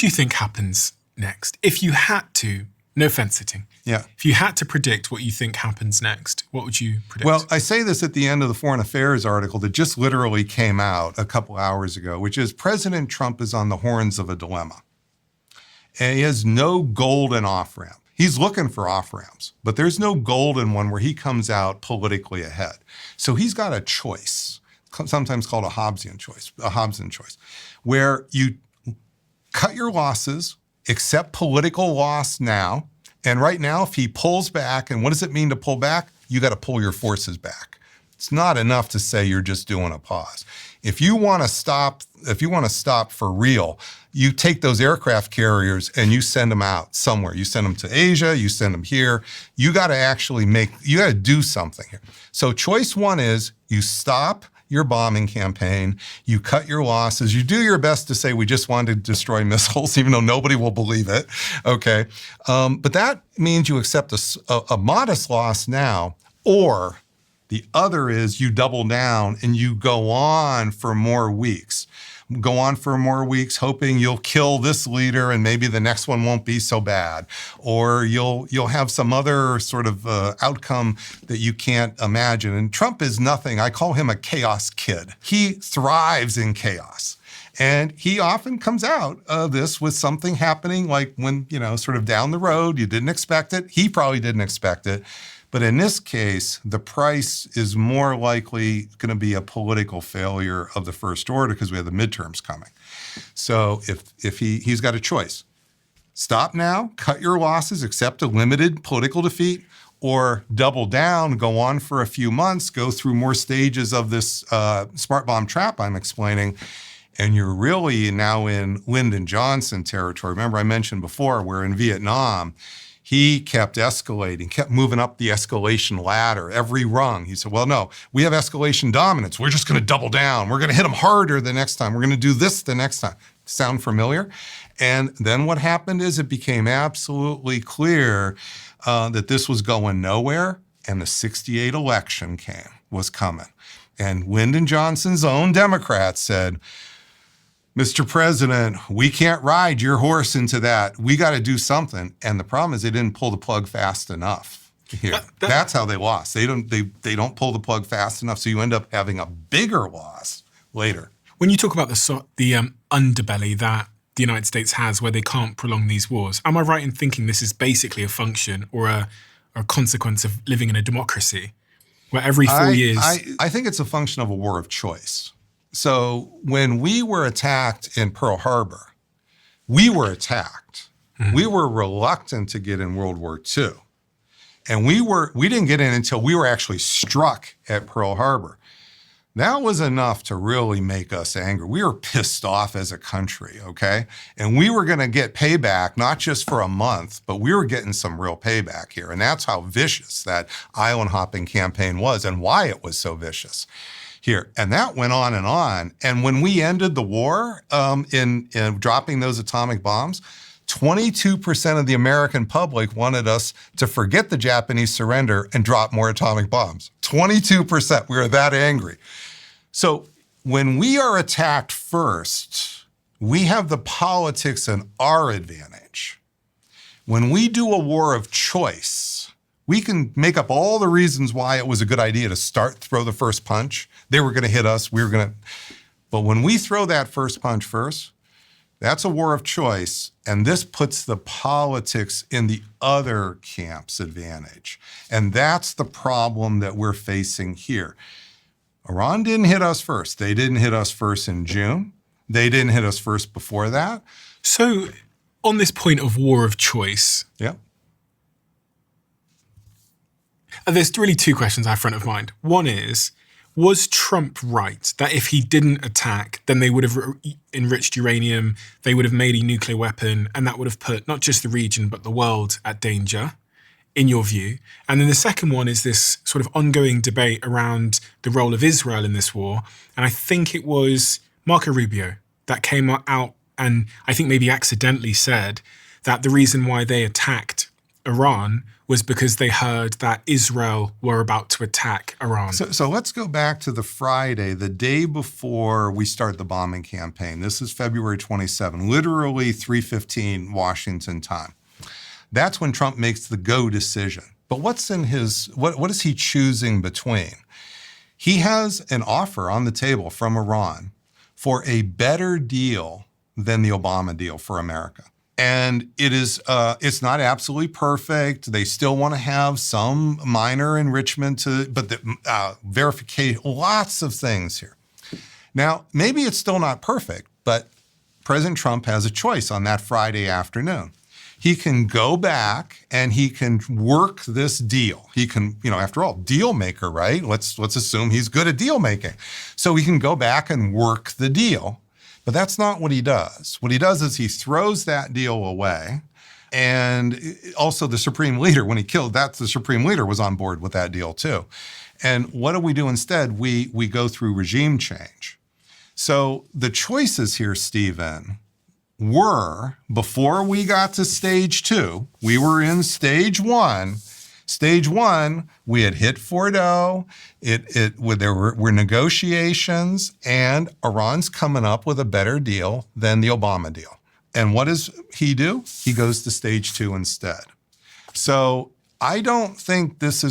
do you think happens next? If you had to, no fence sitting. Yeah. If you had to predict what you think happens next, what would you predict? Well, I say this at the end of the Foreign Affairs article that just literally came out a couple hours ago, which is President Trump is on the horns of a dilemma. And he has no golden off-ramp. He's looking for off-ramps, but there's no golden one where he comes out politically ahead. So he's got a choice, sometimes called a Hobbesian choice, where you cut your losses, accept political loss now. And right now, if he pulls back, and what does it mean to pull back? You got to pull your forces back. It's not enough to say you're just doing a pause. If you want to stop for real, you take those aircraft carriers and you send them out somewhere. You send them to Asia, you send them here. You got to do something here. So choice one is you stop your bombing campaign, you cut your losses, you do your best to say we just wanted to destroy missiles, even though nobody will believe it, okay? But that means you accept a modest loss now, or the other is you double down and you go on for more weeks. Go on for more weeks, hoping you'll kill this leader and maybe the next one won't be so bad, or you'll have some other sort of outcome that you can't imagine. And Trump is nothing. I call him a chaos kid. He thrives in chaos. And he often comes out of this with something happening like when, sort of down the road, you didn't expect it. He probably didn't expect it. But in this case, the price is more likely going to be a political failure of the first order because we have the midterms coming. So if he's got a choice, stop now, cut your losses, accept a limited political defeat, or double down, go on for a few months, go through more stages of this smart bomb trap I'm explaining, and you're really now in Lyndon Johnson territory. Remember I mentioned before, where in Vietnam, he kept escalating, kept moving up the escalation ladder, every rung. He said, well, no, we have escalation dominance. We're just going to double down. We're going to hit them harder the next time. We're going to do this the next time. Sound familiar? And then what happened is it became absolutely clear that this was going nowhere, and the '68 election was coming. And Lyndon Johnson's own Democrats said, Mr. President, we can't ride your horse into that. We got to do something. And the problem is they didn't pull the plug fast enough here. That's how they lost. They don't pull the plug fast enough, so you end up having a bigger loss later. When you talk about the underbelly that the United States has where they can't prolong these wars, am I right in thinking this is basically a function or a consequence of living in a democracy where every 4 years... I think it's a function of a war of choice. So when we were attacked in Pearl Harbor, we were attacked. Mm-hmm. We were reluctant to get in World War II. And we didn't get in until we were actually struck at Pearl Harbor. That was enough to really make us angry. We were pissed off as a country, okay? And we were gonna get payback, not just for a month, but we were getting some real payback here. And that's how vicious that island hopping campaign was and why it was so vicious here. And that went on. And when we ended the war in dropping those atomic bombs, 22% of the American public wanted us to forget the Japanese surrender and drop more atomic bombs. 22%, we were that angry. So when we are attacked first, we have the politics in our advantage. When we do a war of choice, we can make up all the reasons why it was a good idea to throw the first punch. They were going to hit us. But when we throw that first punch first, that's a war of choice. And this puts the politics in the other camp's advantage. And that's the problem that we're facing here. Iran didn't hit us first. They didn't hit us first in June. They didn't hit us first before that. So on this point of war of choice, yeah. There's really two questions I have front of mind. One is, was Trump right that if he didn't attack, then they would have enriched uranium, they would have made a nuclear weapon, and that would have put not just the region, but the world at danger, in your view? And then the second one is this sort of ongoing debate around the role of Israel in this war. And I think it was Marco Rubio that came out and I think maybe accidentally said that the reason why they attacked Iran was because they heard that Israel were about to attack Iran. So let's go back to the Friday, the day before we start the bombing campaign. This is February 27, literally 3:15 Washington time. That's when Trump makes the go decision. But what's in his, what is he choosing between? He has an offer on the table from Iran for a better deal than the Obama deal for America. And it is, it's not absolutely perfect. They still want to have some minor enrichment but the verification, lots of things here. Now, maybe it's still not perfect, but President Trump has a choice on that Friday afternoon. He can go back and he can work this deal. He can, after all, deal maker, right? Let's assume he's good at deal making. So he can go back and work the deal. But that's not what he does. What he does is he throws that deal away. And also the Supreme Leader, when he killed, the Supreme Leader was on board with that deal too. And what do? Instead? We go through regime change. So the choices here, Stephen, were, before we got to stage 2, we were in stage 1. Stage 1, we had hit Fordo. There were negotiations, and Iran's coming up with a better deal than the Obama deal. And what does he do? He goes to stage 2 instead. So I don't think this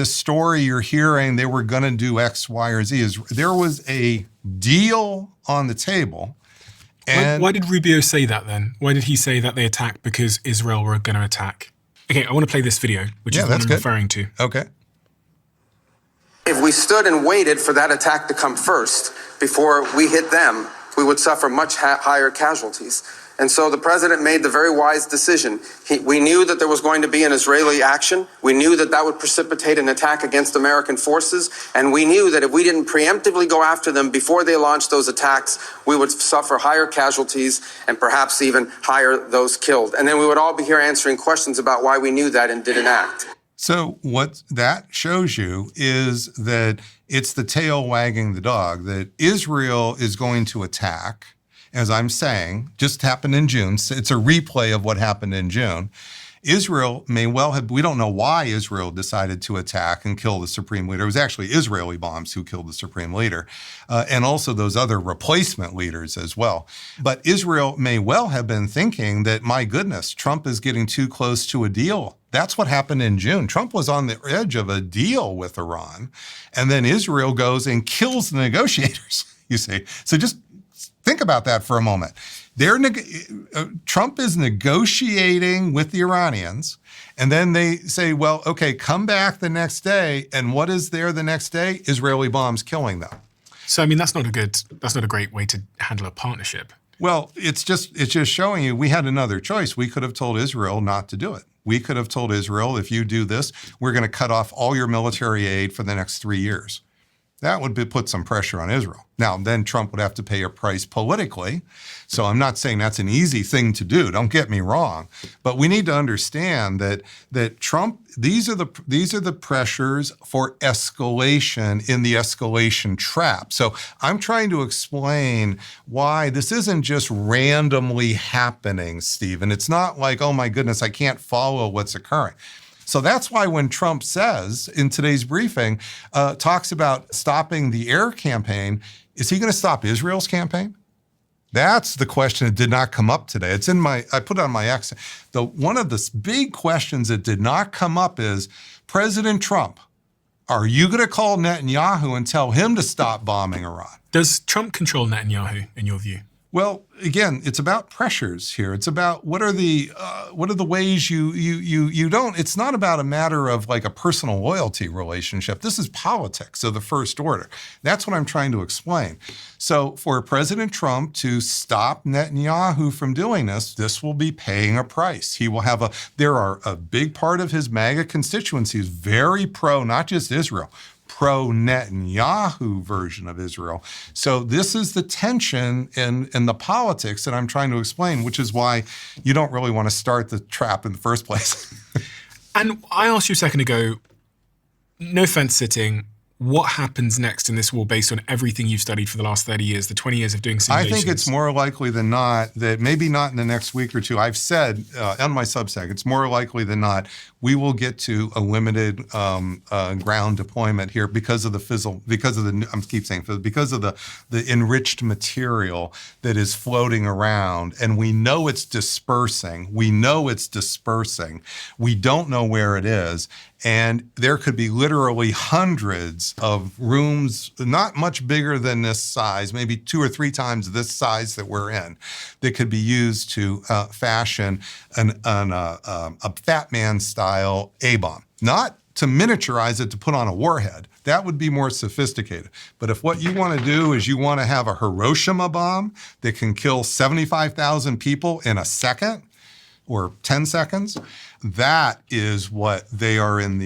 story you're hearing, they were going to do X, Y, or Z. There was a deal on the table. And why did Rubio say that then? Why did he say that they attacked because Israel were going to attack? Okay, I want to play this video, which is what I'm referring to. Okay. If we stood and waited for that attack to come first before we hit them, we would suffer much higher casualties. And so the president made the very wise decision. We knew that there was going to be an Israeli action. We knew that that would precipitate an attack against American forces. And we knew that if we didn't preemptively go after them before they launched those attacks, we would suffer higher casualties and perhaps even higher those killed. And then we would all be here answering questions about why we knew that and didn't act. So what that shows you is that it's the tail wagging the dog, that Israel is going to attack. As I'm saying, just happened in June. It's a replay of what happened in June. Israel may well have, we don't know why Israel decided to attack and kill the Supreme Leader. It was actually Israeli bombs who killed the Supreme Leader, and also those other replacement leaders as well. But Israel may well have been thinking that, my goodness, Trump is getting too close to a deal. That's what happened in June. Trump was on the edge of a deal with Iran, and then Israel goes and kills the negotiators, you see. So just think about that for a moment. Trump is negotiating with the Iranians, and then they say, well, okay, come back the next day. And what is there the next day? Israeli bombs killing them. So, I mean, that's not a great way to handle a partnership. Well, it's just showing you we had another choice. We could have told Israel not to do it. We could have told Israel, if you do this, we're going to cut off all your military aid for the next 3 years. That would put some pressure on Israel. Now, then Trump would have to pay a price politically. So I'm not saying that's an easy thing to do. Don't get me wrong. But we need to understand that Trump, these are the pressures for escalation in the escalation trap. So I'm trying to explain why this isn't just randomly happening, Stephen. It's not like, oh my goodness, I can't follow what's occurring. So that's why when Trump says in today's briefing, talks about stopping the air campaign, is he going to stop Israel's campaign? That's the question that did not come up today. It's I put it on my X. One of the big questions that did not come up is, President Trump, are you going to call Netanyahu and tell him to stop bombing Iran? Does Trump control Netanyahu, in your view? Well, again, it's about pressures here. It's about what are the ways you don't. It's not about a matter of like a personal loyalty relationship. This is politics of the first order. That's what I'm trying to explain. So for President Trump to stop Netanyahu from doing this will be paying a price. He will have a big part of his MAGA constituency is very pro, not just Israel, pro-Netanyahu version of Israel. So this is the tension in the politics that I'm trying to explain, which is why you don't really want to start the trap in the first place. And I asked you a second ago, no fence sitting, what happens next in this war based on everything you've studied for the last 30 years, the 20 years of doing simulations? I think it's more likely than not that maybe not in the next week or two. I've said on my Substack, it's more likely than not we will get to a limited ground deployment here because of the enriched material that is floating around, and we know it's dispersing. We don't know where it is. And there could be literally hundreds of rooms, not much bigger than this size, maybe 2 or 3 times this size that we're in, that could be used to fashion a Fat Man-style A-bomb. Not to miniaturize it to put on a warhead. That would be more sophisticated. But if what you want to do is you want to have a Hiroshima bomb that can kill 75,000 people in a second, or 10 seconds, that is what they are in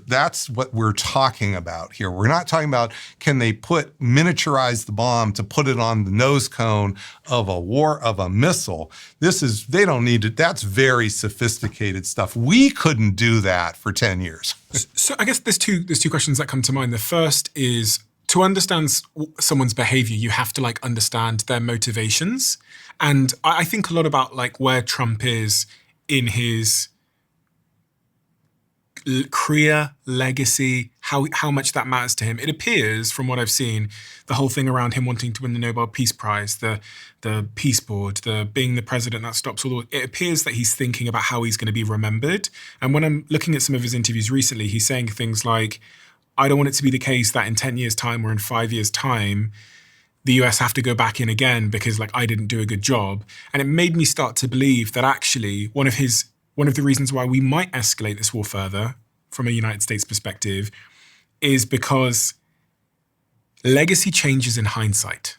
that's what we're talking about here. We're not talking about can they miniaturize the bomb to put it on the nose cone of a missile. They don't need it. That's very sophisticated stuff. We couldn't do that for 10 years. So I guess there's two questions that come to mind. The first is, to understand someone's behavior, you have to understand their motivations. And I think a lot about where Trump is in his career, legacy, how much that matters to him. It appears, from what I've seen, the whole thing around him wanting to win the Nobel Peace Prize, the Peace Board, being the president that stops it appears that he's thinking about how he's going to be remembered. And when I'm looking at some of his interviews recently, he's saying things like, I don't want it to be the case that in 10 years' time or in 5 years' time, the US have to go back in again because I didn't do a good job. And it made me start to believe that actually one of the reasons why we might escalate this war further from a United States perspective is because legacy changes in hindsight.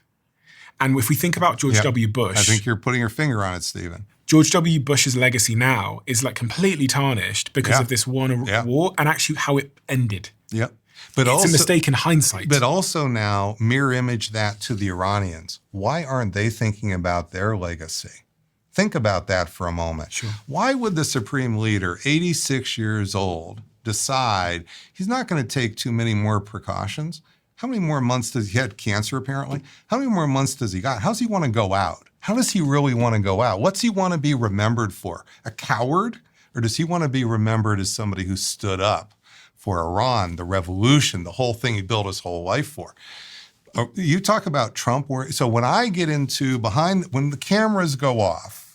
And if we think about George W. Bush— I think you're putting your finger on it, Stephen. George W. Bush's legacy now is completely tarnished because of this war and actually how it ended. Yep. But it's a mistake in hindsight. But also now mirror image that to the Iranians. Why aren't they thinking about their legacy? Think about that for a moment. Sure. Why would the supreme leader, 86 years old, decide he's not going to take too many more precautions? How many more months does he had cancer, apparently? How many more months does he got? How does he want to go out? How does he really want to go out? What's he want to be remembered for? A coward? Or does he want to be remembered as somebody who stood up for Iran, the revolution, the whole thing he built his whole life for? You talk about Trump. So when I get into when the cameras go off,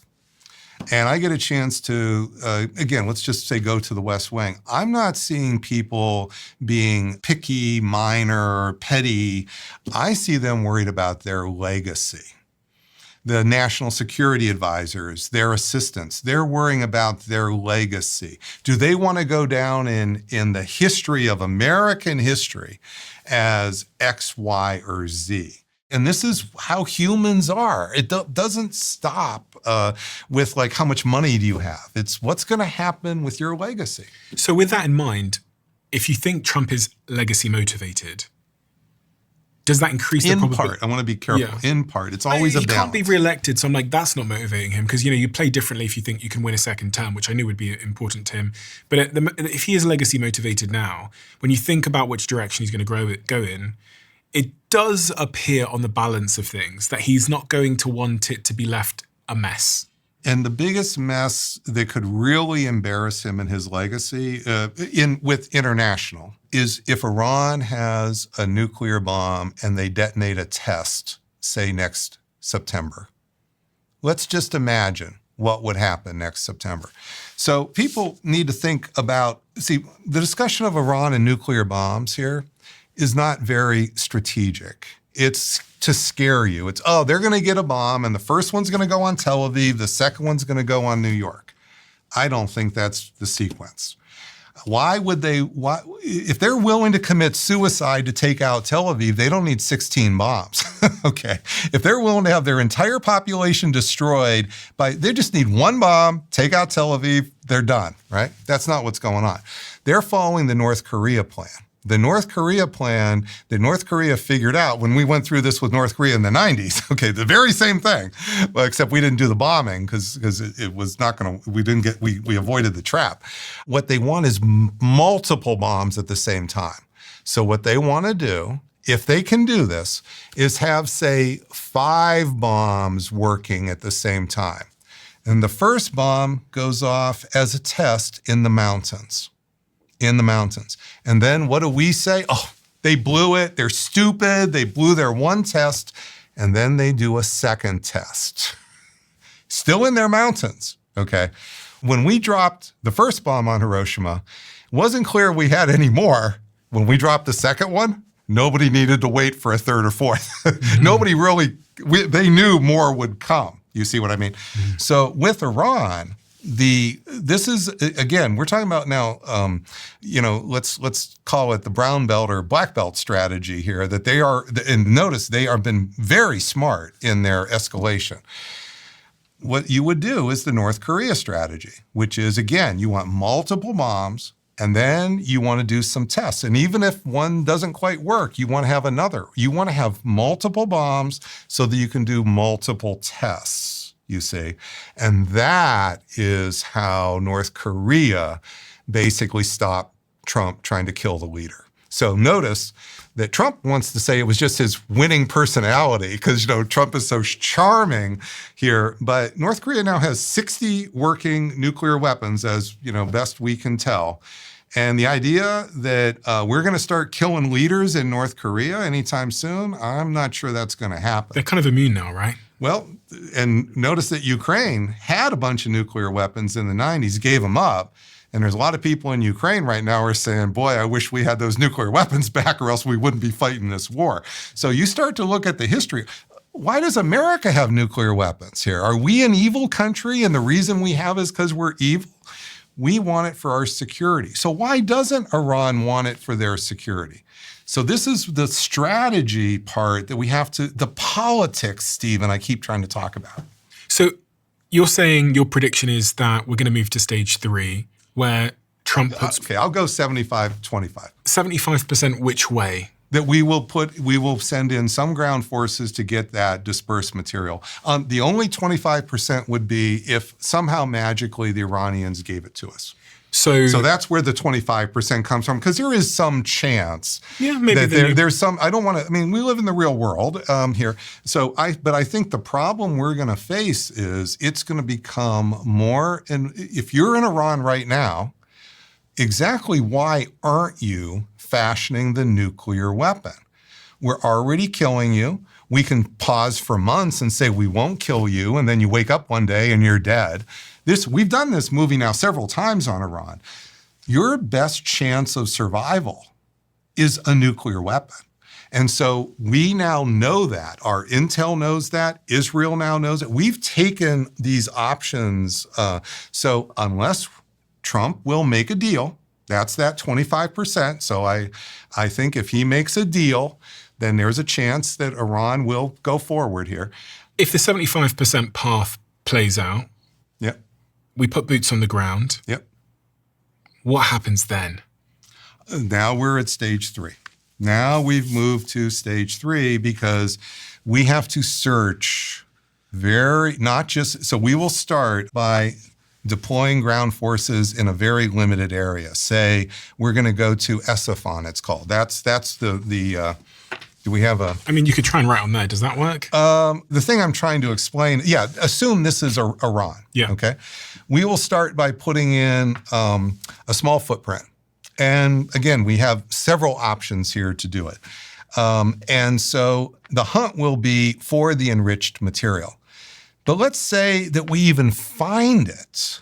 and I get a chance to, again, let's just say go to the West Wing, I'm not seeing people being picky, minor, petty. I see them worried about their legacy. The national security advisors, their assistants, they're worrying about their legacy. Do they want to go down in the history of American history as X, Y, or Z? And this is how humans are. It doesn't stop with how much money do you have. It's what's going to happen with your legacy. So with that in mind, if you think Trump is legacy motivated, does that increase the probability? In part. I want to be careful. Yeah. In part. It's always a balance. He can't be re-elected, so I'm that's not motivating him because, you play differently if you think you can win a second term, which I knew would be important to him. But if he is legacy motivated now, when you think about which direction he's going to go in, it does appear on the balance of things that he's not going to want it to be left a mess. And the biggest mess that could really embarrass him in his legacy with international is if Iran has a nuclear bomb and they detonate a test, say next September. Let's just imagine what would happen next September. So people need to think about, the discussion of Iran and nuclear bombs here is not very strategic. It's to scare you. It's, they're going to get a bomb, and the first one's going to go on Tel Aviv, the second one's going to go on New York. I don't think that's the sequence. Why would they, if they're willing to commit suicide to take out Tel Aviv, they don't need 16 bombs, okay? If they're willing to have their entire population destroyed they just need one bomb, take out Tel Aviv, they're done, right? That's not what's going on. They're following the North Korea plan. The North Korea plan that North Korea figured out when we went through this with North Korea in the 90s, okay, the very same thing, well, except we didn't do the bombing because it was not going to, we avoided the trap. What they want is multiple bombs at the same time. So what they want to do, if they can do this, is have, say, 5 bombs working at the same time. And the first bomb goes off as a test in the mountains. In the mountains. And then what do we say? Oh, they blew it. They're stupid. They blew their one test. And then they do a second test. Still in their mountains, okay? When we dropped the first bomb on Hiroshima, it wasn't clear we had any more. When we dropped the second one, nobody needed to wait for a third or fourth. Nobody really, they knew more would come. You see what I mean? So with Iran, this is, again, we're talking about now, let's call it the brown belt or black belt strategy here, that they are, and notice they have been very smart in their escalation. What you would do is the North Korea strategy, which is, again, you want multiple bombs, and then you want to do some tests. And even if one doesn't quite work, you want to have another. You want to have multiple bombs so that you can do multiple tests, you see. And that is how North Korea basically stopped Trump trying to kill the leader. So notice that Trump wants to say it was just his winning personality because, Trump is so charming here. But North Korea now has 60 working nuclear weapons, as, best we can tell. And the idea that we're going to start killing leaders in North Korea anytime soon, I'm not sure that's going to happen. They're kind of immune now, right? Well, and notice that Ukraine had a bunch of nuclear weapons in the 90s, gave them up. And there's a lot of people in Ukraine right now who are saying, boy, I wish we had those nuclear weapons back or else we wouldn't be fighting this war. So you start to look at the history. Why does America have nuclear weapons here? Are we an evil country? And the reason we have is because we're evil? We want it for our security. So why doesn't Iran want it for their security? So this is the strategy part that we have to, the politics, Stephen, I keep trying to talk about. So you're saying your prediction is that we're going to move to stage 3, where Trump puts... Okay, I'll go 75-25. 75% which way? That we will send in some ground forces to get that dispersed material. The only 25% would be if somehow magically the Iranians gave it to us. So that's where the 25% comes from, because there is some chance that there's some, I don't want to, we live in the real world here. But I think the problem we're going to face is it's going to become more, and if you're in Iran right now, exactly why aren't you fashioning the nuclear weapon? We're already killing you. We can pause for months and say we won't kill you, and then you wake up one day and you're dead. We've done this movie now several times on Iran. Your best chance of survival is a nuclear weapon. And so we now know that. Our intel knows that. Israel now knows it. We've taken these options. So unless Trump will make a deal, that's that 25%. So I think if he makes a deal, then there's a chance that Iran will go forward here. If the 75% path plays out, yep, we put boots on the ground. Yep. What happens then? Now we're at stage 3. Now we've moved to stage 3 because we have to search so we will start by deploying ground forces in a very limited area. Say we're going to go to Esifan, it's called. That's the do we have a... you could try and write on there. Does that work? The thing I'm trying to explain, assume this is Iran. Yeah. Okay. We will start by putting in a small footprint. And again, we have several options here to do it. And so the hunt will be for the enriched material. But let's say that we even find it,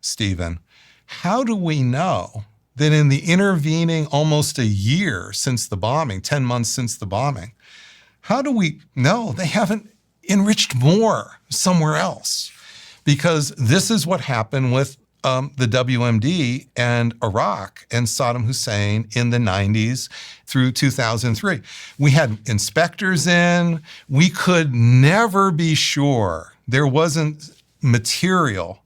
Stephen. How do we know that in the intervening almost a year since the bombing, 10 months since the bombing, how do we know they haven't enriched more somewhere else? Because this is what happened with the WMD and Iraq and Saddam Hussein in the 90s through 2003. We had inspectors in. We could never be sure there wasn't material.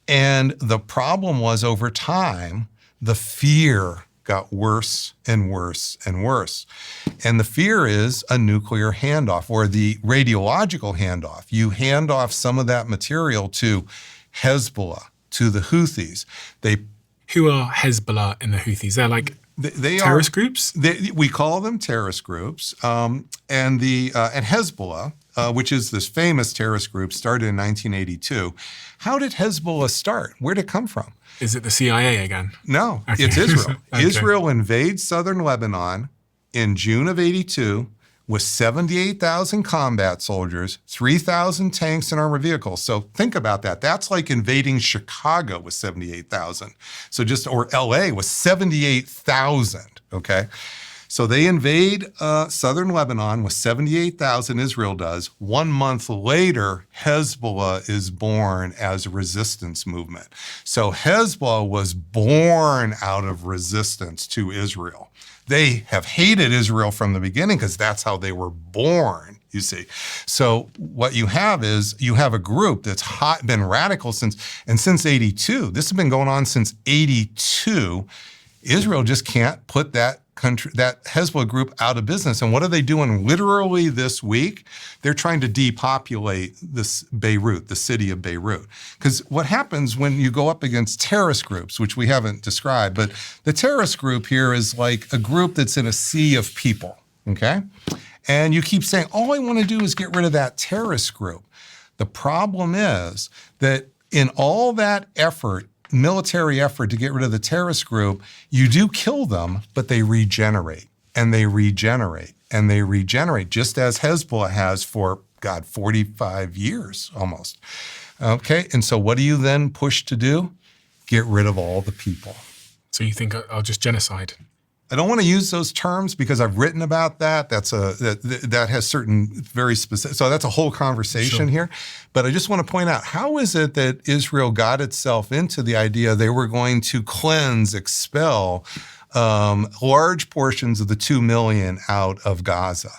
And the problem was over time, the fear got worse and worse and worse. And the fear is a nuclear handoff or the radiological handoff. You hand off some of that material to Hezbollah, to the Houthis. Who are Hezbollah and the Houthis? They're like They Terrorist groups? We call them terrorist groups. And Hezbollah, which is this famous terrorist group, started in 1982. How did Hezbollah start? Where did it come from? Is it the CIA again? No, Okay. it's Israel. Okay. Israel invades southern Lebanon in June of 82 with 78,000 combat soldiers, 3,000 tanks and armored vehicles. So think about that. That's like invading Chicago with 78,000. Or LA with 78,000, okay? So they invade southern Lebanon with 78,000, Israel does. 1 month later, Hezbollah is born as a resistance movement. So Hezbollah was born out of resistance to Israel. They have hated Israel from the beginning because that's how they were born, you see. So what you have is you have a group that's been radical since 82. This has been going on since 82. Israel just can't put that Hezbollah group out of business. And what are they doing literally this week? They're trying to depopulate this Beirut, the city of Beirut. Because what happens when you go up against terrorist groups, which we haven't described, but the terrorist group here is like a group that's in a sea of people, okay? And you keep saying, all I want to do is get rid of that terrorist group. The problem is that in all that effort, military effort to get rid of the terrorist group, you do kill them, but they regenerate and they regenerate and they regenerate, just as Hezbollah has for, 45 years almost. Okay, and so what do you then push to do? Get rid of all the people. So you think I'll just genocide? I don't want to use those terms because I've written about that. That has certain very specific, so that's a whole conversation here. But I just want to point out, how is it that Israel got itself into the idea they were going to cleanse, expel large portions of the 2 million out of Gaza?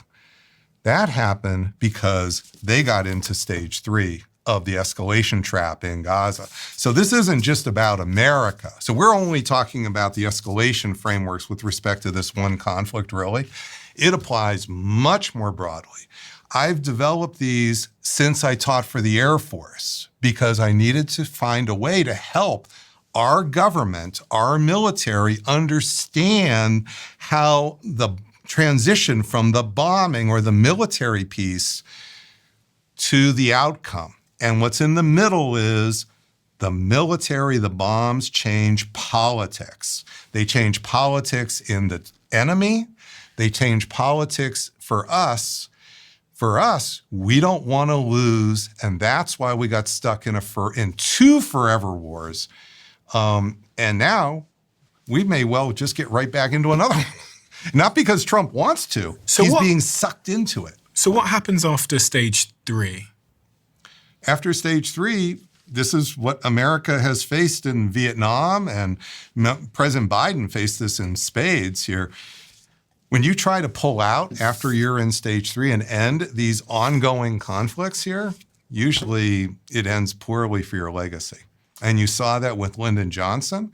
That happened because they got into stage 3 of the escalation trap in Gaza. So this isn't just about America. So we're only talking about the escalation frameworks with respect to this one conflict, really. It applies much more broadly. I've developed these since I taught for the Air Force because I needed to find a way to help our government, our military, understand how the transition from the bombing or the military piece to the outcome. And what's in the middle is the military, the bombs change politics. They change politics in the enemy. They change politics for us. For us, we don't want to lose, and that's why we got stuck in 2 forever wars. And now we may well just get right back into another one. Not because Trump wants to. So he's being sucked into it. So what happens after stage 3? After stage 3, this is what America has faced in Vietnam, and President Biden faced this in spades here. When you try to pull out after you're in stage 3 and end these ongoing conflicts here, usually it ends poorly for your legacy. And you saw that with Lyndon Johnson,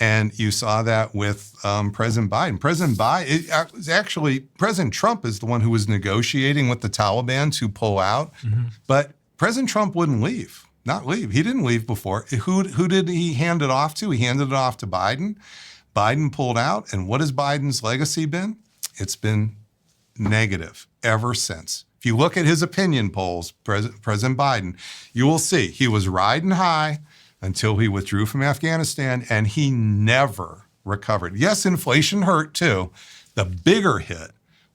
and you saw that with President Biden. President Trump is the one who was negotiating with the Taliban to pull out, but President Trump wouldn't leave, not leave. He didn't leave before. Who did he hand it off to? He handed it off to Biden. Biden pulled out, and what has Biden's legacy been? It's been negative ever since. If you look at his opinion polls, President Biden, you will see he was riding high until he withdrew from Afghanistan, and he never recovered. Yes, inflation hurt too. The bigger hit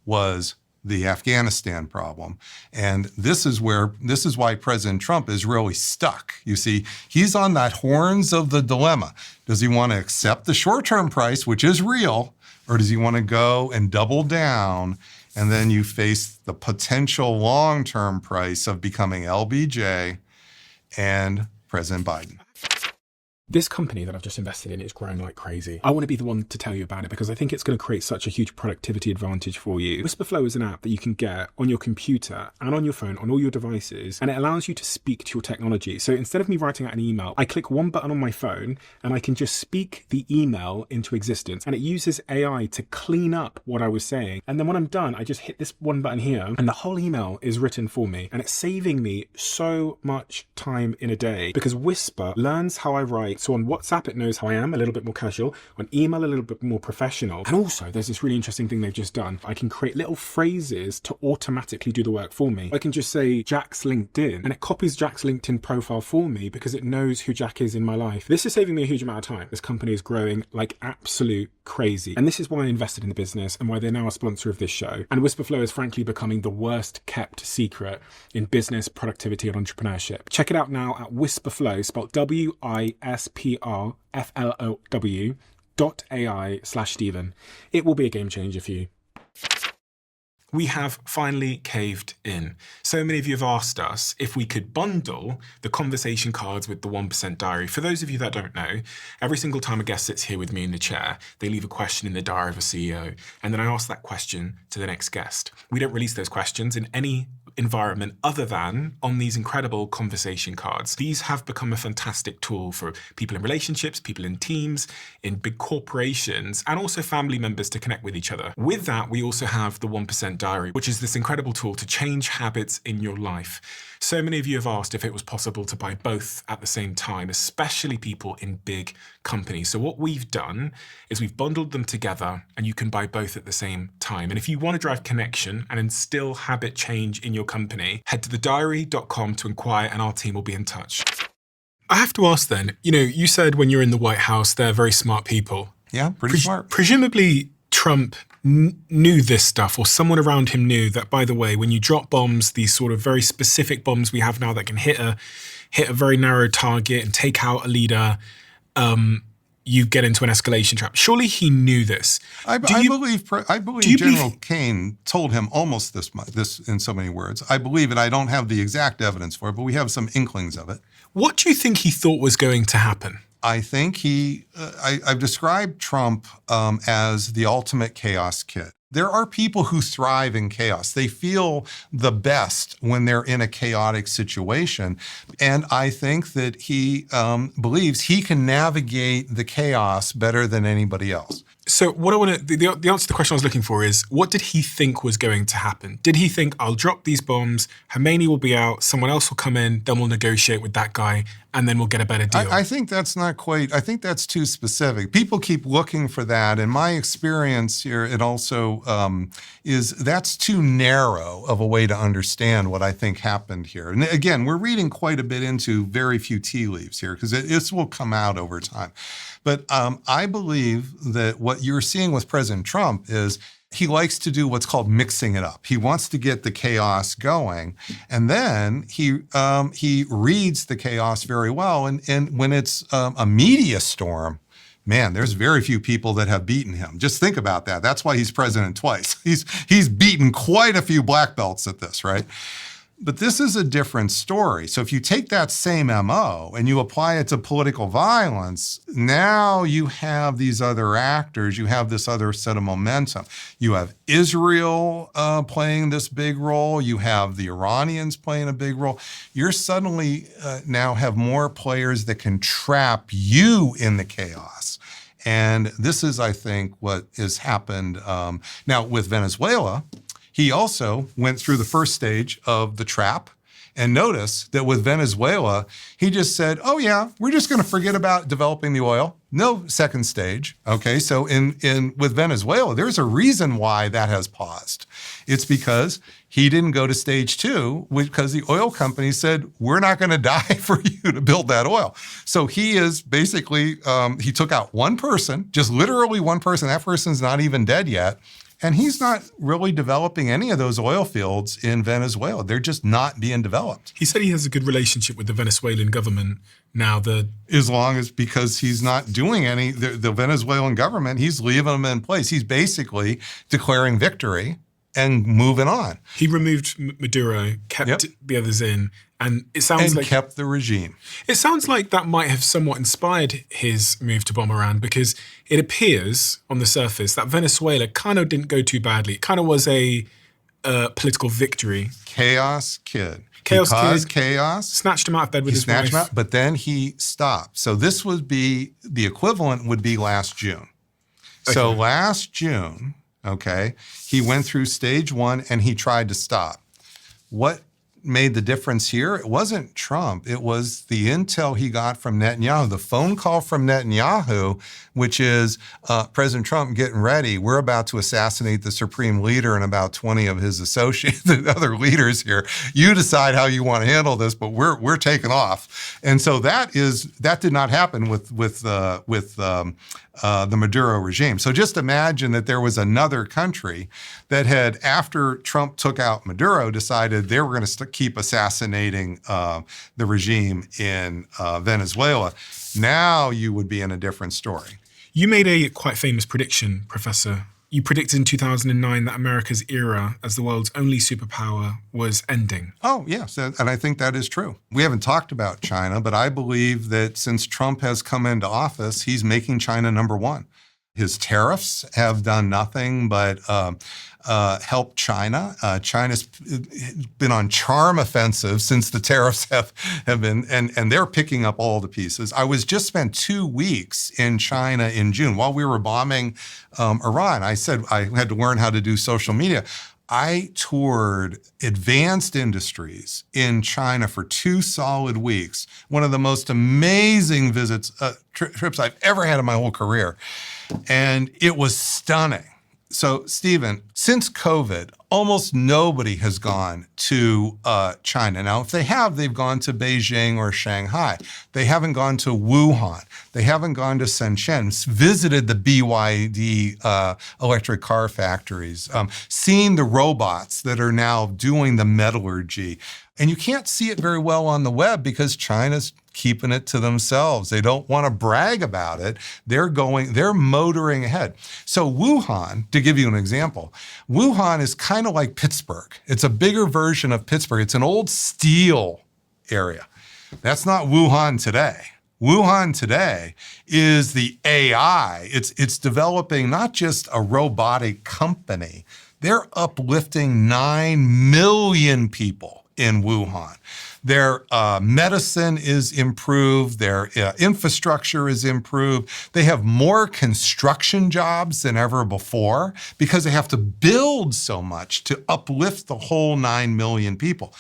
was the Afghanistan problem. And this is why President Trump is really stuck. You see, he's on that horns of the dilemma. Does he want to accept the short-term price, which is real, or does he want to go and double down? And then you face the potential long-term price of becoming LBJ and President Biden. This company that I've just invested in is growing like crazy. I want to be the one to tell you about it because I think it's going to create such a huge productivity advantage for you. Whisperflow is an app that you can get on your computer and on your phone, on all your devices, and it allows you to speak to your technology. So instead of me writing out an email, I click one button on my phone and I can just speak the email into existence. And it uses AI to clean up what I was saying. And then when I'm done, I just hit this one button here and the whole email is written for me. And it's saving me so much time in a day because Whisper learns how I write So on WhatsApp, it knows how I am, a little bit more casual. On email, a little bit more professional. And also, there's this really interesting thing they've just done. I can create little phrases to automatically do the work for me. I can just say Jack's LinkedIn, and it copies Jack's LinkedIn profile for me because it knows who Jack is in my life. This is saving me a huge amount of time. This company is growing like absolute crazy. And this is why I invested in the business and why they're now a sponsor of this show. And Whisperflow is frankly becoming the worst kept secret in business, productivity, and entrepreneurship. Check it out now at Whisperflow, spelled WISPRFLOW.ai/Stephen. It will be a game changer for you. We have finally caved in. So many of you have asked us if we could bundle the conversation cards with the 1% diary. For those of you that don't know, every single time a guest sits here with me in the chair, they leave a question in the diary of a CEO, and then I ask that question to the next guest. We don't release those questions in any environment other than on these incredible conversation cards. These have become a fantastic tool for people in relationships, people in teams, in big corporations, and also family members to connect with each other. With that, we also have the 1% diary, which is this incredible tool to change habits in your life. So many of you have asked if it was possible to buy both at the same time, especially people in big companies. So what we've done is we've bundled them together and you can buy both at the same time. And if you want to drive connection and instill habit change in your company, head to thediary.com to inquire and our team will be in touch. I have to ask then, you said when you're in the White House, they're very smart people. Yeah, pretty smart. Presumably Trump knew this stuff, or someone around him knew that, by the way, when you drop bombs, these sort of very specific bombs we have now that can hit a very narrow target and take out a leader, you get into an escalation trap. Surely he knew this. I believe General Kane told him almost this in so many words. I believe it. I don't have the exact evidence for it, but we have some inklings of it. What do you think he thought was going to happen? I think I've described Trump as the ultimate chaos kid. There are people who thrive in chaos. They feel the best when they're in a chaotic situation. And I think that he believes he can navigate the chaos better than anybody else. So what I want to, the answer to the question I was looking for is, what did he think was going to happen? Did he think, I'll drop these bombs, Khomeini will be out, someone else will come in, then we'll negotiate with that guy, and then we'll get a better deal? I think that's not quite, I think that's too specific. People keep looking for that. In my experience here, it also is, that's too narrow of a way to understand what I think happened here. And again, we're reading quite a bit into very few tea leaves here, because this will come out over time. But I believe that what you're seeing with President Trump is he likes to do what's called mixing it up. He wants to get the chaos going, and then he reads the chaos very well. And when it's a media storm, man, there's very few people that have beaten him. Just think about that. That's why he's president twice. He's beaten quite a few black belts at this, right? But this is a different story. So if you take that same MO and you apply it to political violence, now you have these other actors, you have this other set of momentum. You have Israel playing this big role. You have the Iranians playing a big role. You're suddenly now have more players that can trap you in the chaos. And this is, I think, what has happened now with Venezuela. He also went through the first stage of the trap, and notice that with Venezuela, he just said, oh yeah, we're just going to forget about developing the oil. No second stage. Okay, so with Venezuela, there's a reason why that has paused. It's because he didn't go to stage 2 because the oil company said, we're not going to die for you to build that oil. So he is basically, he took out one person, just literally one person. That person's not even dead yet. And he's not really developing any of those oil fields in Venezuela. They're just not being developed. He said he has a good relationship with the Venezuelan government now. As long as, because he's not doing any, the Venezuelan government, he's leaving them in place. He's basically declaring victory and moving on. He removed Maduro, kept the others in, and it sounds like kept the regime. It sounds like that might have somewhat inspired his move to bomb Iran, because it appears on the surface that Venezuela kind of didn't go too badly. It kind of was a political victory. Chaos kid. Chaos caused kid. Chaos. Snatched him out of bed with his wife. Him out, but then he stopped. So this would be, the equivalent would be last June. Okay. So last June, okay, he went through stage 1 and he tried to stop. What made the difference here? It wasn't Trump. It was the intel he got from Netanyahu. The phone call from Netanyahu, which is President Trump getting ready. We're about to assassinate the supreme leader and about 20 of his associates, the other leaders here. You decide how you want to handle this, but we're taking off. And so that did not happen with the Maduro regime. So just imagine that there was another country that had, after Trump took out Maduro, decided they were going to keep assassinating the regime in Venezuela. Now you would be in a different story. You made a quite famous prediction, Professor. You predicted in 2009 that America's era as the world's only superpower was ending. Oh, yes, and I think that is true. We haven't talked about China, but I believe that since Trump has come into office, he's making China number one. His tariffs have done nothing but help China. China's been on charm offensive since the tariffs have been, and they're picking up all the pieces. I just spent 2 weeks in China in June while we were bombing Iran. I said I had to learn how to do social media. I toured advanced industries in China for 2 solid weeks. One of the most amazing trips I've ever had in my whole career. And it was stunning. So, Stephen, since COVID, almost nobody has gone to China. Now, if they have, they've gone to Beijing or Shanghai. They haven't gone to Wuhan. They haven't gone to Shenzhen, visited the BYD electric car factories, seen the robots that are now doing the metallurgy. And you can't see it very well on the web because China's keeping it to themselves. They don't want to brag about it. They're motoring ahead. So Wuhan, to give you an example, Wuhan is kind of like Pittsburgh. It's a bigger version of Pittsburgh. It's an old steel area. That's not Wuhan today. Wuhan today is the AI. It's developing not just a robotic company. They're uplifting 9 million people in Wuhan. Their medicine is improved. Their infrastructure is improved. They have more construction jobs than ever before because they have to build so much to uplift the whole 9 million people.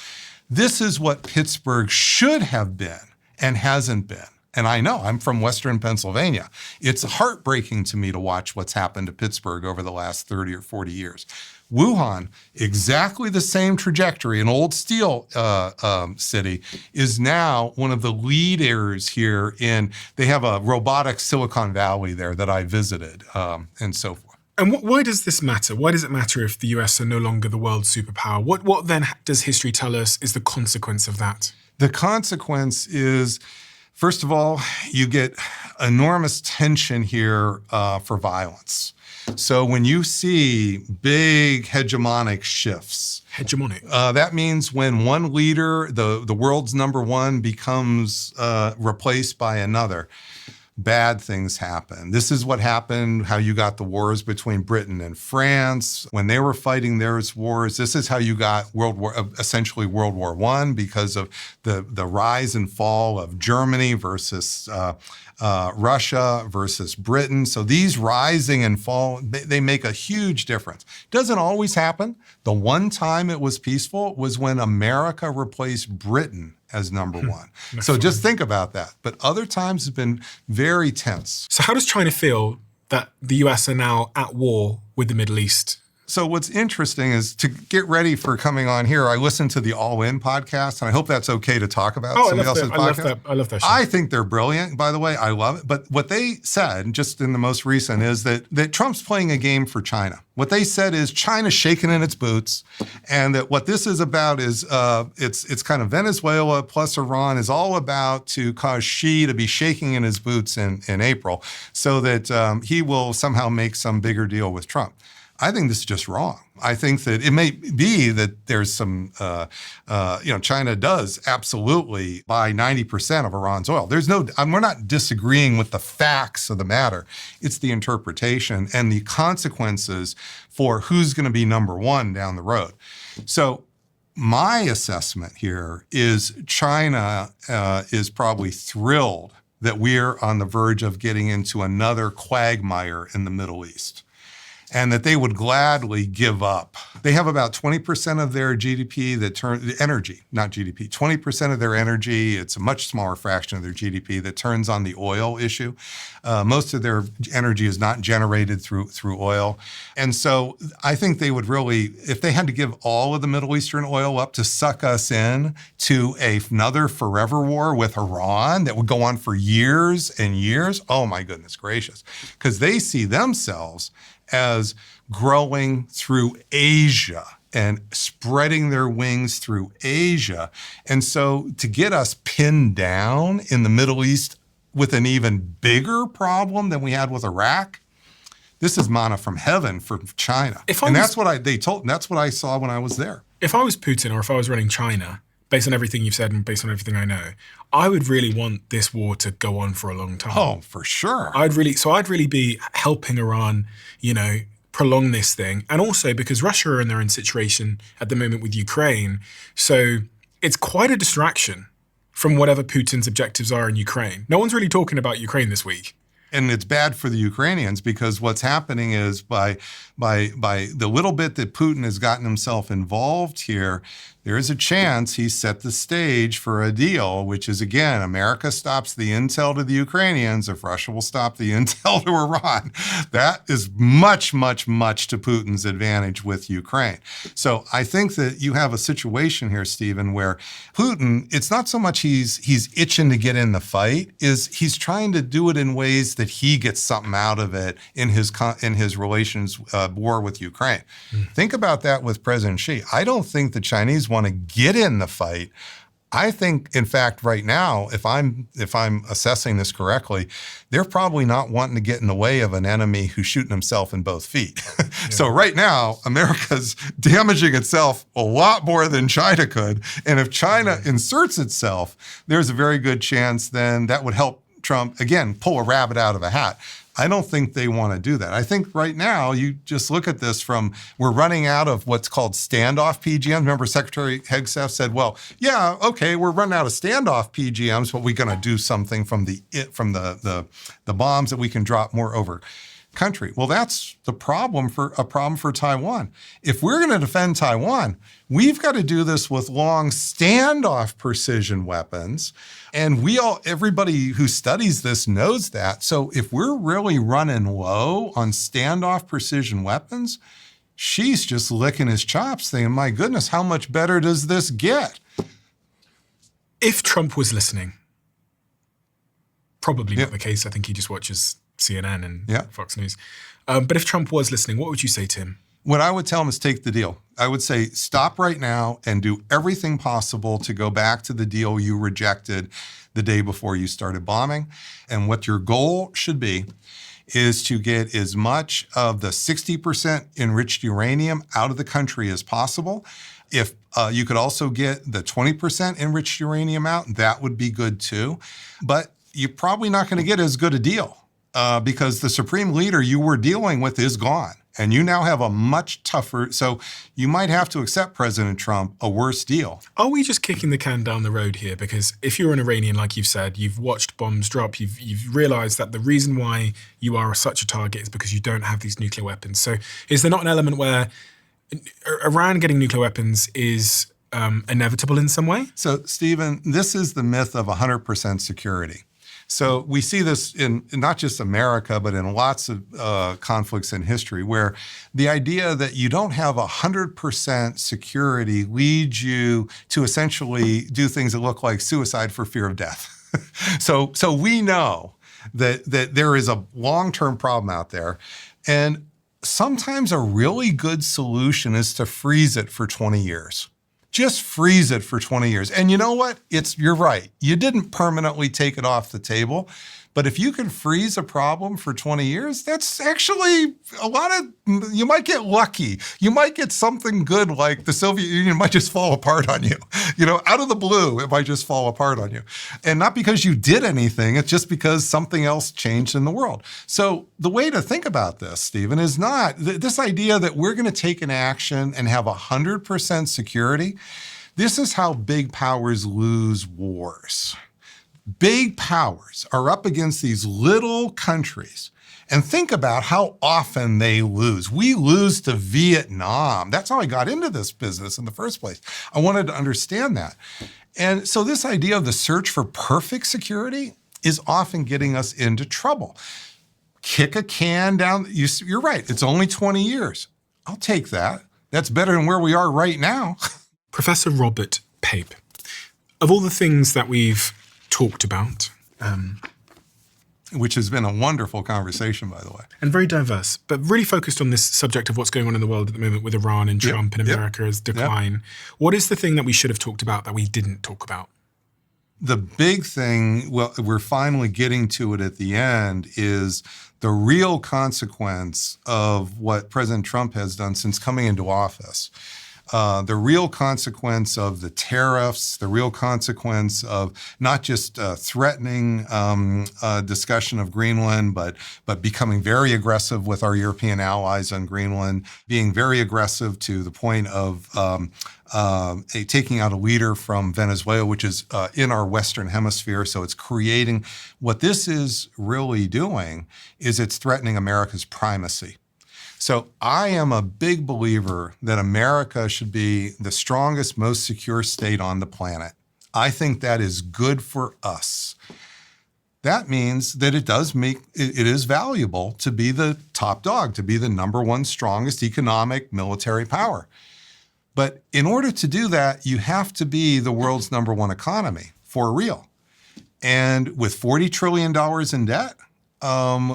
This is what Pittsburgh should have been and hasn't been. And I know, I'm from Western Pennsylvania. It's heartbreaking to me to watch what's happened to Pittsburgh over the last 30 or 40 years. Wuhan, exactly the same trajectory, an old steel city, is now one of the leaders here they have a robotic Silicon Valley there that I visited and so forth. And why does this matter? Why does it matter if the US are no longer the world's superpower? What then does history tell us is the consequence of that? The consequence is, first of all, you get enormous tension here for violence. So when you see big hegemonic shifts, that means when one leader, the world's number one, becomes replaced by another, bad things happen. This is what happened, how you got the wars between Britain and France. When they were fighting their wars, this is how you got essentially World War I because of the rise and fall of Germany versus Russia versus Britain. So these rising and fall, they make a huge difference. Doesn't always happen. The one time it was peaceful was when America replaced Britain as number one. So just think about that. But other times have been very tense. So how does China feel that the US are now at war with the Middle East? So what's interesting is to get ready for coming on here, I listened to the All In podcast, and I hope that's okay to talk about somebody else's podcast. I love that show. I think they're brilliant, by the way. I love it. But what they said, just in the most recent, is that Trump's playing a game for China. What they said is China's shaking in its boots, and that what this is about is it's kind of Venezuela plus Iran is all about to cause Xi to be shaking in his boots in April so that he will somehow make some bigger deal with Trump. I think this is just wrong. I think that it may be that there's some, China does absolutely buy 90% of Iran's oil. We're not disagreeing with the facts of the matter. It's the interpretation and the consequences for who's going to be number one down the road. So my assessment here is China is probably thrilled that we're on the verge of getting into another quagmire in the Middle East. and that they would gladly give up. They have about 20% of their GDP energy, not GDP, 20% of their energy. It's a much smaller fraction of their GDP that turns on the oil issue. Most of their energy is not generated through oil. And so I think they would really, if they had to give all of the Middle Eastern oil up to suck us in to another forever war with Iran that would go on for years and years, oh my goodness gracious, because they see themselves as growing through Asia and spreading their wings through Asia. And so to get us pinned down in the Middle East with an even bigger problem than we had with Iraq, this is manna from heaven for China. That's what I saw when I was there. If I was Putin or if I was running China, based on everything you've said and based on everything I know, I would really want this war to go on for a long time. Oh, for sure. I'd really be helping Iran, prolong this thing. And also because Russia are in their own situation at the moment with Ukraine. So it's quite a distraction from whatever Putin's objectives are in Ukraine. No one's really talking about Ukraine this week. And it's bad for the Ukrainians because what's happening is by the little bit that Putin has gotten himself involved here, there is a chance he set the stage for a deal, which is, again, America stops the intel to the Ukrainians if Russia will stop the intel to Iran. That is much, much, much to Putin's advantage with Ukraine. So I think that you have a situation here, Stephen, where Putin, it's not so much he's itching to get in the fight, is he's trying to do it in ways that he gets something out of it in his relations war with Ukraine. Think about that with President Xi. I don't think the Chinese want to get in the fight. I think, in fact, right now, if I'm assessing this correctly, they're probably not wanting to get in the way of an enemy who's shooting himself in both feet. Yeah. So right now, America's damaging itself a lot more than China could. And if China inserts itself, there's a very good chance then that would help Trump, again, pull a rabbit out of a hat. I don't think they want to do that. I think right now, you just look at this we're running out of what's called standoff PGMs. Remember Secretary Hegseth said, well, yeah, okay, we're running out of standoff PGMs, but we're going to do something from the bombs that we can drop more over country. Well, that's a problem for Taiwan. If we're going to defend Taiwan, we've got to do this with long standoff precision weapons. And everybody who studies this knows that. So if we're really running low on standoff precision weapons, Xi's just licking his chops thinking, my goodness, how much better does this get? If Trump was listening, probably not the case. I think he just watches CNN and Fox News. But if Trump was listening, what would you say to him? What I would tell him is take the deal. I would say stop right now and do everything possible to go back to the deal you rejected the day before you started bombing. And what your goal should be is to get as much of the 60% enriched uranium out of the country as possible. If you could also get the 20% enriched uranium out, that would be good too. But you're probably not going to get as good a deal because the supreme leader you were dealing with is gone. And you now have a much tougher, so you might have to accept President Trump a worse deal. Are we just kicking the can down the road here? Because if you're an Iranian, like you've said, you've watched bombs drop, you've realized that the reason why you are such a target is because you don't have these nuclear weapons. So is there not an element where Iran getting nuclear weapons is inevitable in some way? So, Stephen, this is the myth of 100% security. So we see this in not just America, but in lots of conflicts in history where the idea that you don't have 100% security leads you to essentially do things that look like suicide for fear of death. So we know that there is a long-term problem out there. And sometimes a really good solution is to freeze it for 20 years. Just freeze it for 20 years. And you know what? You're right. You didn't permanently take it off the table. But if you can freeze a problem for 20 years, that's actually you might get lucky. You might get something good like the Soviet Union might just fall apart on you. Out of the blue, it might just fall apart on you. And not because you did anything, it's just because something else changed in the world. So the way to think about this, Stephen, is not this idea that we're going to take an action and have 100% security. This is how big powers lose wars. Big powers are up against these little countries, And think about how often they lose. We lose to Vietnam. That's how I got into this business in the first place. I wanted to understand that. And so this idea of the search for perfect security is often getting us into trouble. Kick a can down. You're right. It's only 20 years. I'll take that. That's better than where we are right now. Professor Robert Pape, of all the things that we've talked about, which has been a wonderful conversation, by the way. and very diverse, but really focused on this subject of what's going on in the world at the moment with Iran and Trump and America's decline. What is the thing that we should have talked about that we didn't talk about? The big thing, well, we're finally getting to it at the end, is the real consequence of what President Trump has done since coming into office. The real consequence of the tariffs, the real consequence of not just threatening discussion of Greenland, but becoming very aggressive with our European allies on Greenland, being very aggressive to the point of taking out a leader from Venezuela, which is in our Western hemisphere. So it's creating, what this is really doing is it's threatening America's primacy. So I am a big believer that America should be the strongest, most secure state on the planet. I think that is good for us. That means that it is valuable to be the top dog, to be the number one strongest economic military power. But in order to do that, you have to be the world's number one economy for real. And with $40 trillion in debt,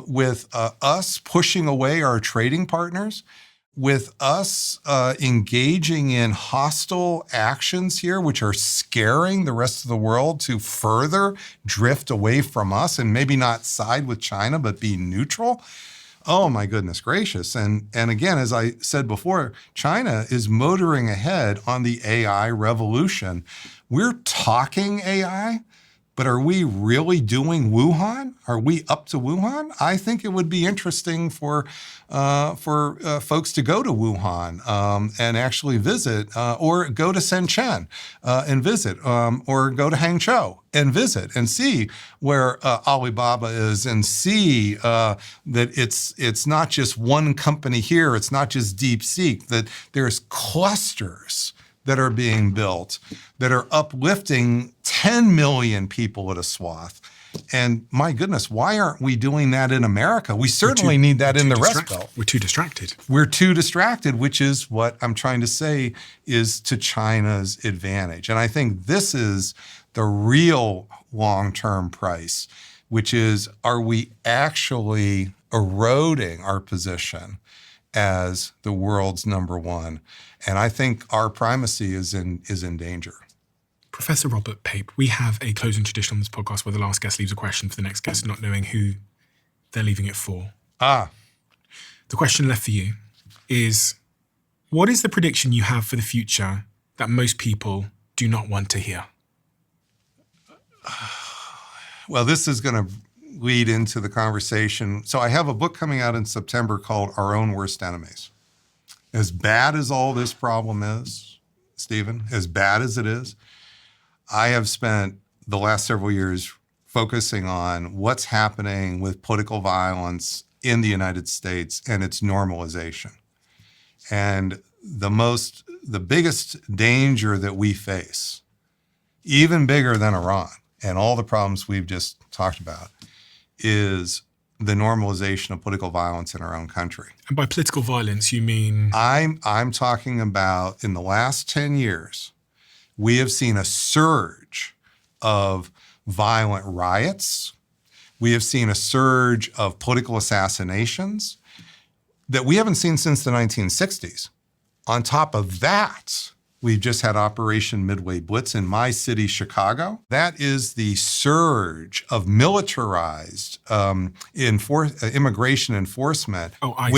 with us pushing away our trading partners, with us engaging in hostile actions here, which are scaring the rest of the world to further drift away from us and maybe not side with China, but be neutral. Oh my goodness gracious. And again, as I said before, China is motoring ahead on the AI revolution. We're talking AI, but are we really doing Wuhan? Are we up to Wuhan? I think it would be interesting for folks to go to Wuhan and actually visit, or go to Shenzhen and visit, or go to Hangzhou and visit and see where Alibaba is, and see that it's not just one company here, it's not just DeepSeek, that there's clusters that are being built that are uplifting 10 million people at a swath. And my goodness, why aren't we doing that in America? We certainly need that in the Rust Belt. We're too distracted. We're too distracted, which is what I'm trying to say is to China's advantage. And I think this is the real long-term price, which is, are we actually eroding our position as the world's number one? And I think our primacy is in danger. Professor Robert Pape, we have a closing tradition on this podcast where the last guest leaves a question for the next guest, not knowing who they're leaving it for. The question left for you is, what is the prediction you have for the future that most people do not want to hear? Well, this is going to lead into the conversation. So I have a book coming out in September called Our Own Worst Enemies. As bad as all this problem is, Stephen, as bad as it is, I have spent the last several years focusing on what's happening with political violence in the United States and its normalization. And the biggest danger that we face, even bigger than Iran and all the problems we've just talked about, is the normalization of political violence in our own country. And by political violence, you mean? I'm talking about, in the last 10 years, we have seen a surge of violent riots. We have seen a surge of political assassinations that we haven't seen since the 1960s. On top of that, we've just had Operation Midway Blitz in my city, Chicago. That is the surge of militarized immigration enforcement, ICE.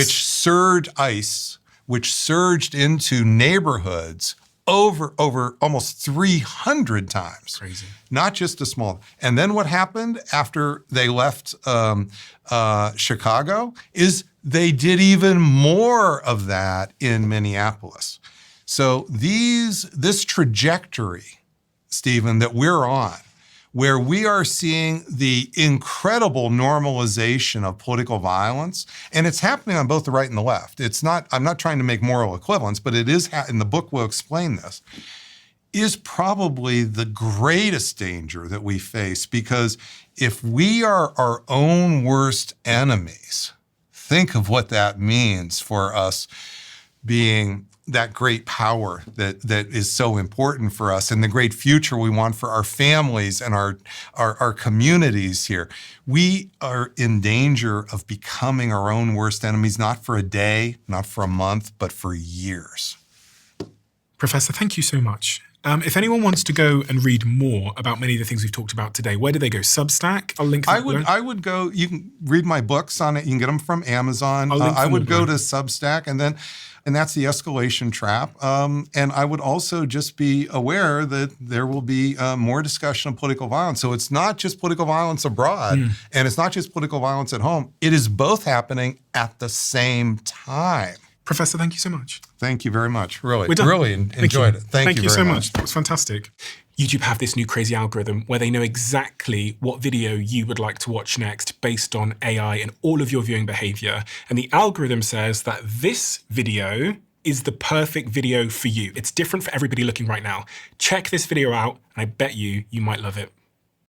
which surged into neighborhoods over almost 300 times. Crazy. Not just a small. And then what happened after they left Chicago is they did even more of that in Minneapolis. So this trajectory, Stephen, that we're on, where we are seeing the incredible normalization of political violence, and it's happening on both the right and the left. I'm not trying to make moral equivalence, but it is, and the book will explain this, is probably the greatest danger that we face, because if we are our own worst enemies, think of what that means for us being that great power that is so important for us and the great future we want for our families and our communities here. We are in danger of becoming our own worst enemies, not for a day, not for a month, but for years. Professor, thank you so much. If anyone wants to go and read more about many of the things we've talked about today, where do they go? Substack? I'll link that below. I would go, you can read my books on it. You can get them from Amazon. I'll link I them would go below. to Substack, and that's the escalation trap. And I would also just be aware that there will be more discussion of political violence. So it's not just political violence abroad, and it's not just political violence at home. It is both happening at the same time. Professor, thank you so much. Thank you very much. Really, We're done. really enjoyed it. Thank you very so much. much. That was fantastic. YouTube have this new crazy algorithm where they know exactly what video you would like to watch next based on AI and all of your viewing behavior. And the algorithm says that this video is the perfect video for you. It's different for everybody looking right now. Check this video out, and I bet you might love it.